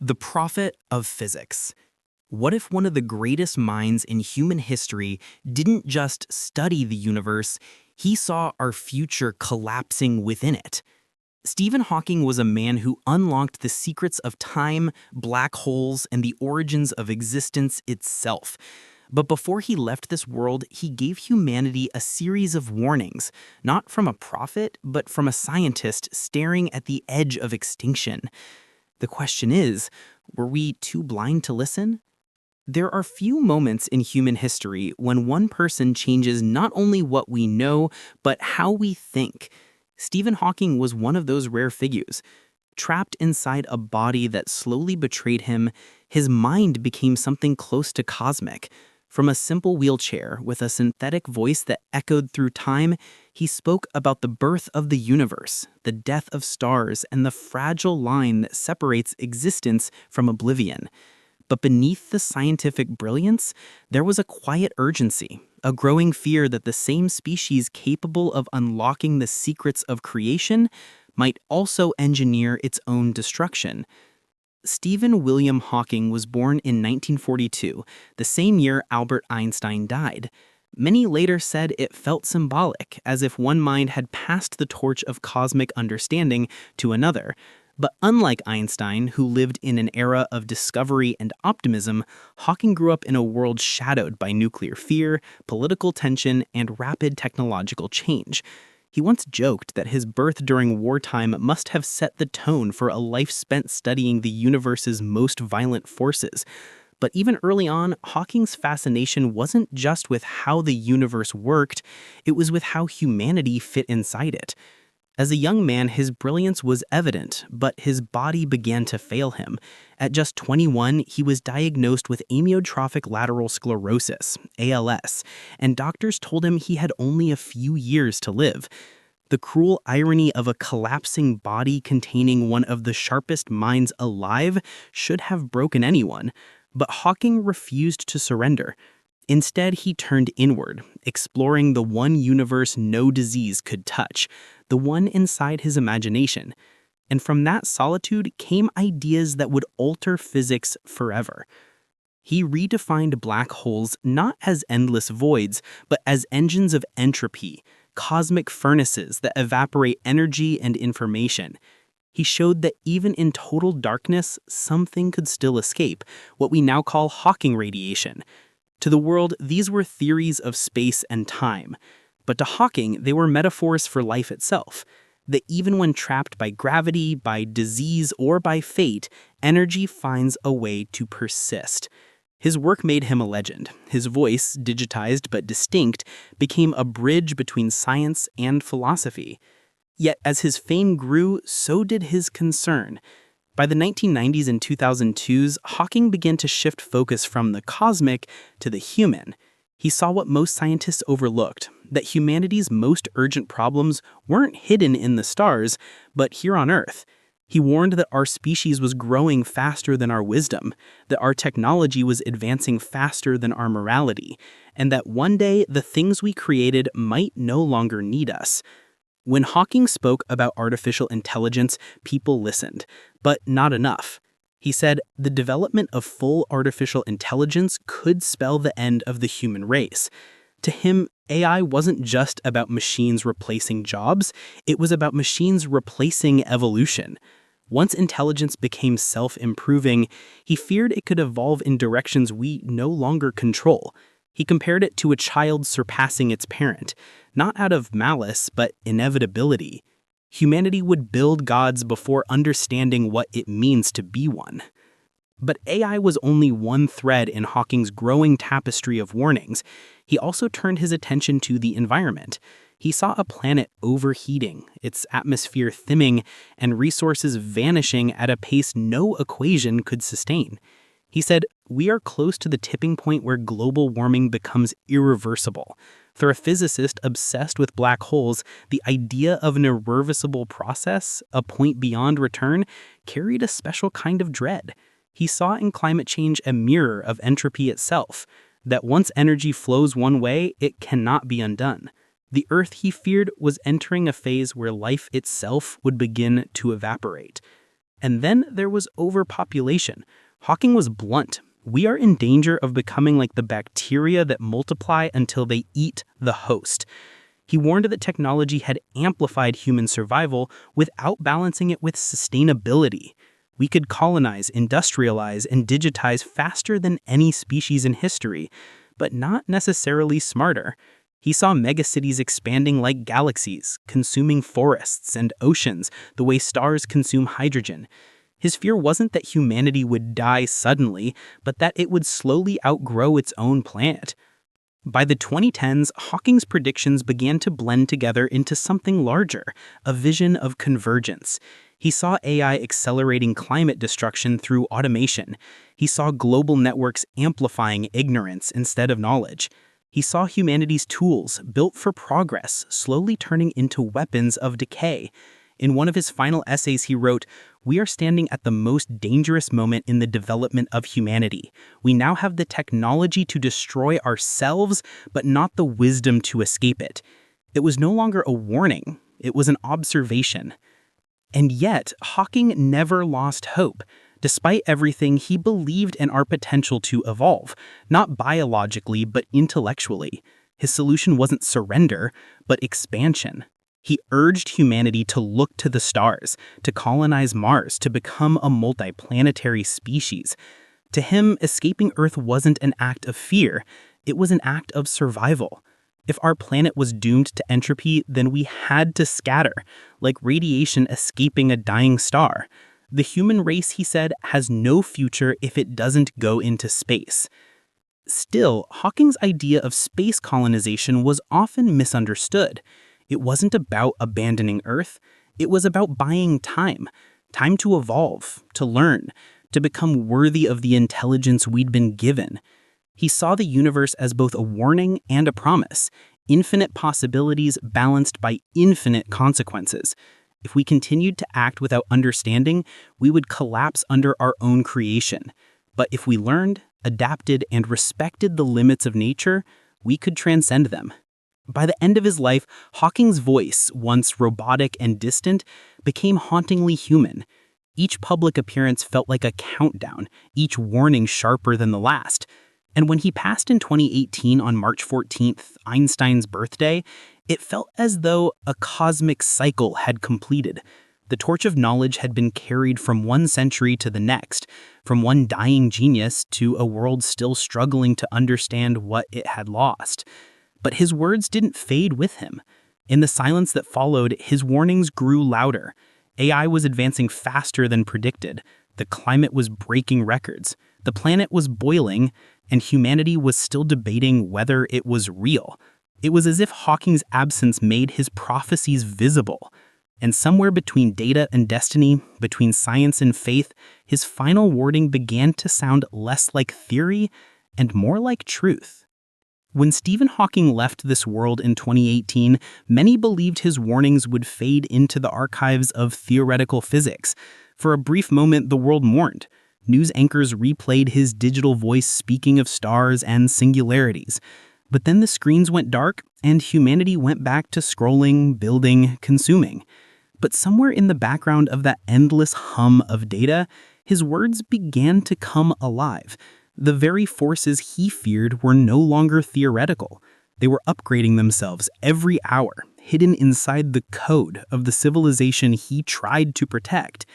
The prophet of physics. What if one of the greatest minds in human history didn't just study the universe, he saw our future collapsing within it? Stephen Hawking was a man who unlocked the secrets of time, black holes, and the origins of existence itself. But before he left this world, he gave humanity a series of warnings, not from a prophet, but from a scientist staring at the edge of extinction. The question is, were we too blind to listen? There are few moments in human history when one person changes not only what we know, but how we think. Stephen Hawking was one of those rare figures. Trapped inside a body that slowly betrayed him, his mind became something close to cosmic. From a simple wheelchair with a synthetic voice that echoed through time, he spoke about the birth of the universe, the death of stars, and the fragile line that separates existence from oblivion. But beneath the scientific brilliance, there was a quiet urgency, a growing fear that the same species capable of unlocking the secrets of creation might also engineer its own destruction. Stephen William Hawking was born in 1942, the same year Albert Einstein died. Many later said it felt symbolic, as if one mind had passed the torch of cosmic understanding to another. But unlike Einstein, who lived in an era of discovery and optimism, Hawking grew up in a world shadowed by nuclear fear, political tension, and rapid technological change. He once joked that his birth during wartime must have set the tone for a life spent studying the universe's most violent forces. But even early on, Hawking's fascination wasn't just with how the universe worked, it was with how humanity fit inside it. As a young man, his brilliance was evident, but his body began to fail him. At just 21, he was diagnosed with amyotrophic lateral sclerosis, ALS, and doctors told him he had only a few years to live. The cruel irony of a collapsing body containing one of the sharpest minds alive should have broken anyone, but Hawking refused to surrender. Instead, he turned inward, exploring the one universe no disease could touch, the one inside his imagination. And from that solitude came ideas that would alter physics forever. He redefined black holes not as endless voids, but as engines of entropy, cosmic furnaces that evaporate energy and information. He showed that even in total darkness, something could still escape, what we now call Hawking radiation. To the world, these were theories of space and time. But to Hawking, they were metaphors for life itself. That even when trapped by gravity, by disease, or by fate, energy finds a way to persist. His work made him a legend. His voice, digitized but distinct, became a bridge between science and philosophy. Yet as his fame grew, so did his concern. By the 1990s and 2002s, Hawking began to shift focus from the cosmic to the human. He saw what most scientists overlooked, that humanity's most urgent problems weren't hidden in the stars, but here on Earth. He warned that our species was growing faster than our wisdom, that our technology was advancing faster than our morality, and that one day the things we created might no longer need us. When Hawking spoke about artificial intelligence, people listened, but not enough. He said the development of full artificial intelligence could spell the end of the human race. To him, AI wasn't just about machines replacing jobs, it was about machines replacing evolution. Once intelligence became self-improving, he feared it could evolve in directions we no longer control. He compared it to a child surpassing its parent, not out of malice, but inevitability. Humanity would build gods before understanding what it means to be one. But AI was only one thread in Hawking's growing tapestry of warnings. He also turned his attention to the environment. He saw a planet overheating, its atmosphere thinning, and resources vanishing at a pace no equation could sustain. He said, "We are close to the tipping point where global warming becomes irreversible." For a physicist obsessed with black holes, the idea of an irreversible process, a point beyond return, carried a special kind of dread. He saw in climate change a mirror of entropy itself, that once energy flows one way, it cannot be undone. The Earth, he feared, was entering a phase where life itself would begin to evaporate. And then there was overpopulation. Hawking was blunt. We are in danger of becoming like the bacteria that multiply until they eat the host. He warned that technology had amplified human survival without balancing it with sustainability. We could colonize, industrialize, and digitize faster than any species in history, but not necessarily smarter. He saw megacities expanding like galaxies, consuming forests and oceans the way stars consume hydrogen. His fear wasn't that humanity would die suddenly, but that it would slowly outgrow its own planet. By the 2010s, Hawking's predictions began to blend together into something larger, a vision of convergence. He saw AI accelerating climate destruction through automation. He saw global networks amplifying ignorance instead of knowledge. He saw humanity's tools, built for progress, slowly turning into weapons of decay. In one of his final essays, he wrote, "We are standing at the most dangerous moment in the development of humanity. We now have the technology to destroy ourselves, but not the wisdom to escape it." It was no longer a warning, it was an observation. And yet, Hawking never lost hope. Despite everything, he believed in our potential to evolve, not biologically, but intellectually. His solution wasn't surrender, but expansion. He urged humanity to look to the stars, to colonize Mars, to become a multiplanetary species. To him, escaping Earth wasn't an act of fear, it was an act of survival. If our planet was doomed to entropy, then we had to scatter, like radiation escaping a dying star. The human race, he said, has no future if it doesn't go into space. Still, Hawking's idea of space colonization was often misunderstood. It wasn't about abandoning Earth, it was about buying time. Time to evolve, to learn, to become worthy of the intelligence we'd been given. He saw the universe as both a warning and a promise, infinite possibilities balanced by infinite consequences. If we continued to act without understanding, we would collapse under our own creation. But if we learned, adapted, and respected the limits of nature, we could transcend them. By the end of his life, Hawking's voice, once robotic and distant, became hauntingly human. Each public appearance felt like a countdown, each warning sharper than the last. And when he passed in 2018 on March 14th, Einstein's birthday, it felt as though a cosmic cycle had completed. The torch of knowledge had been carried from one century to the next, from one dying genius to a world still struggling to understand what it had lost. But his words didn't fade with him. In the silence that followed, his warnings grew louder. AI was advancing faster than predicted. The climate was breaking records. The planet was boiling, and humanity was still debating whether it was real. It was as if Hawking's absence made his prophecies visible. And somewhere between data and destiny, between science and faith, his final warning began to sound less like theory and more like truth. When Stephen Hawking left this world in 2018, many believed his warnings would fade into the archives of theoretical physics. For a brief moment, the world mourned. News anchors replayed his digital voice speaking of stars and singularities. But then the screens went dark, and humanity went back to scrolling, building, consuming. But somewhere in the background of that endless hum of data, his words began to come alive. The very forces he feared were no longer theoretical. They were upgrading themselves every hour, hidden inside the code of the civilization he tried to protect.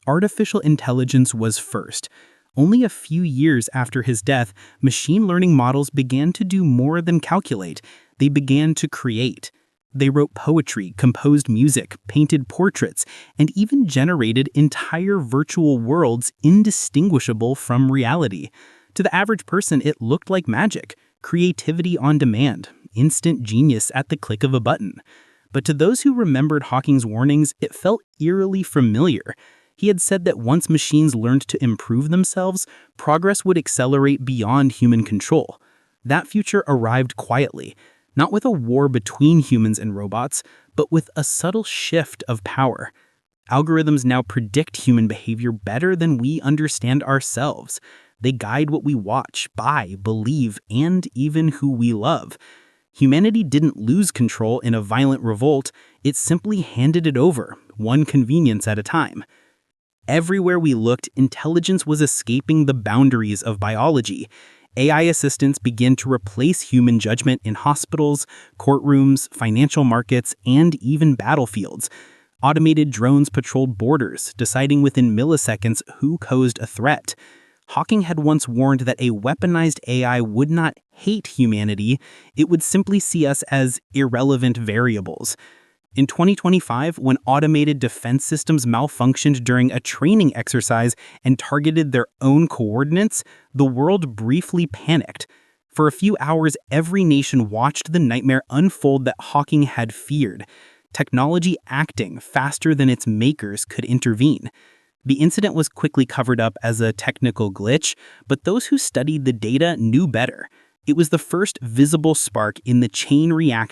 Artificial intelligence was first. Only a few years after his death, machine learning models began to do more than calculate. They began to create. They wrote poetry, composed music, painted portraits, and even generated entire virtual worlds indistinguishable from reality. To the average person, it looked like magic, creativity on demand, instant genius at the click of a button. But to those who remembered Hawking's warnings, it felt eerily familiar. He had said that once machines learned to improve themselves, progress would accelerate beyond human control. That future arrived quietly, not with a war between humans and robots, but with a subtle shift of power. Algorithms now predict human behavior better than we understand ourselves. They guide what we watch, buy, believe, and even who we love. Humanity didn't lose control in a violent revolt, it simply handed it over, one convenience at a time. Everywhere we looked, intelligence was escaping the boundaries of biology. AI assistants began to replace human judgment in hospitals, courtrooms, financial markets, and even battlefields. Automated drones patrolled borders, deciding within milliseconds who posed a threat. Hawking had once warned that a weaponized AI would not hate humanity, it would simply see us as irrelevant variables. In 2025, when automated defense systems malfunctioned during a training exercise and targeted their own coordinates, the world briefly panicked. For a few hours, every nation watched the nightmare unfold that Hawking had feared. Technology acting faster than its makers could intervene. The incident was quickly covered up as a technical glitch, but those who studied the data knew better. It was the first visible spark in the chain reaction